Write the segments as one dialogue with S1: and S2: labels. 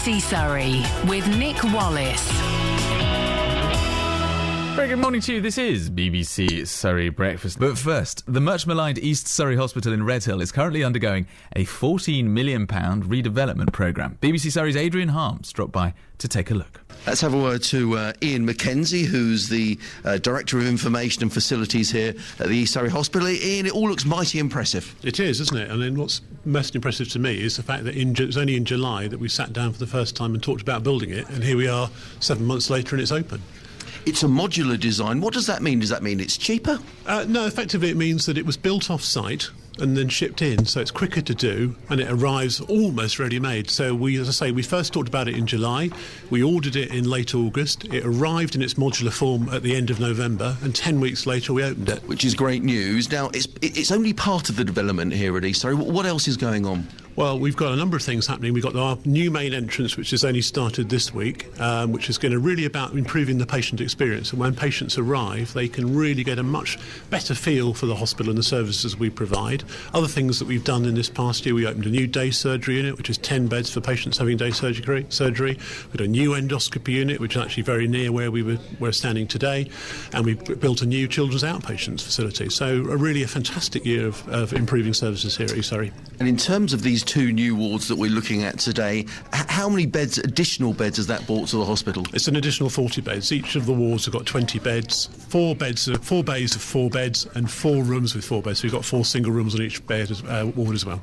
S1: BBC Surrey with Nick Wallace.
S2: Very good morning to you. This is BBC Surrey Breakfast. But first, the much maligned East Surrey Hospital in Redhill is currently undergoing a £14 million redevelopment programme. BBC Surrey's Adrian Harms dropped by to take a look.
S3: Let's have a word to Ian Mackenzie, who's the Director of Information and Facilities here at the East Surrey Hospital. Ian, it all looks mighty impressive.
S4: It is, isn't it? And then what's most impressive to me is the fact that it was only in July that we sat down for the first time and talked about building it, and here we are 7 months later and it's open.
S3: It's a modular design. What does that mean? Does that mean it's cheaper?
S4: No, effectively it means that it was built off-site and then shipped in, so it's quicker to do and it arrives almost ready-made. So we, as I say, we first talked about it in July, we ordered it in late August, it arrived in its modular form at the end of November, and 10 weeks later we opened it.
S3: Which is great news. Now, it's only part of the development here at East Surrey. What else is going on?
S4: Well, we've got a number of things happening. We've got our new main entrance, which has only started this week, which is going to really about improving the patient experience. And when patients arrive, they can really get a much better feel for the hospital and the services we provide. Other things that we've done in this past year, we opened a new day surgery unit, which is 10 beds for patients having day surgery. We've got a new endoscopy unit, which is actually very near where we're standing today. And we've built a new children's outpatients facility. So really a fantastic year of improving services here at East Surrey.
S3: And in terms of these two new wards that we're looking at today, how many additional beds has that brought to the hospital?
S4: It's an additional 40 beds. Each of the wards have got 20 beds, 4 bays of 4 beds, and 4 rooms with 4 beds. So we've got 4 single rooms on each ward as well.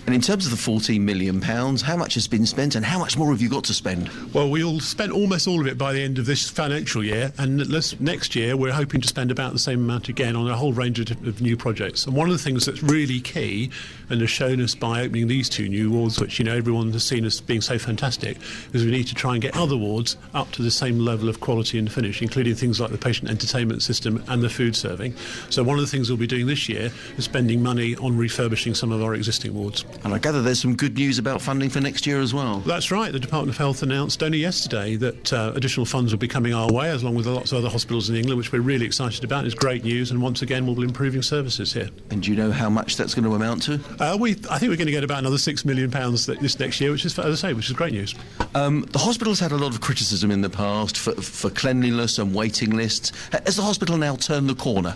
S3: And in terms of the £14 million, how much has been spent and how much more have you got to spend?
S4: Well, we'll spend almost all of it by the end of this financial year, and next year we're hoping to spend about the same amount again on a whole range of new projects. And one of the things that's really key and has shown us by opening these 2 new wards, which everyone has seen as being so fantastic, is we need to try and get other wards up to the same level of quality and finish, including things like the patient entertainment system and the food serving. So one of the things we'll be doing this year is spending money on refurbishing some of our existing wards.
S3: And I gather there's some good news about funding for next year as well.
S4: That's right. The Department of Health announced only yesterday that additional funds will be coming our way, along with lots of other hospitals in England, which we're really excited about. It's great news, and once again we'll be improving services here.
S3: And do you know how much that's going to amount to?
S4: I think we're going to get about another £6 million this next year, which is, as I say, which is great news.
S3: The hospital's had a lot of criticism in the past for cleanliness and waiting lists. Has the hospital now turned the corner?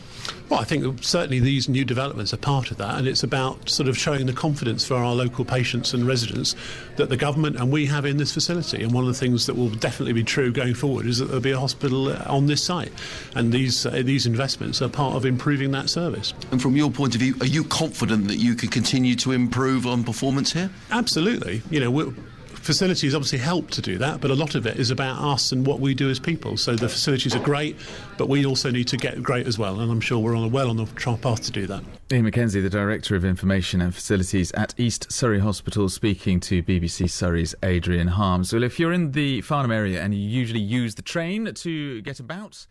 S4: Well, I think certainly these new developments are part of that, and it's about sort of showing the confidence for our local patients and residents that the government and we have in this facility. And one of the things that will definitely be true going forward is that there'll be a hospital on this site, and these investments are part of improving that service.
S3: And from your point of view, are you confident that you can continue to improve on performance here?
S4: Absolutely. Facilities obviously help to do that, but a lot of it is about us and what we do as people. So the facilities are great, but we also need to get great as well, and I'm sure we're on the path to do that.
S2: Ian Mackenzie, the Director of Information and Facilities at East Surrey Hospital, speaking to BBC Surrey's Adrian Harms. Well, if you're in the Farnham area and you usually use the train to get about,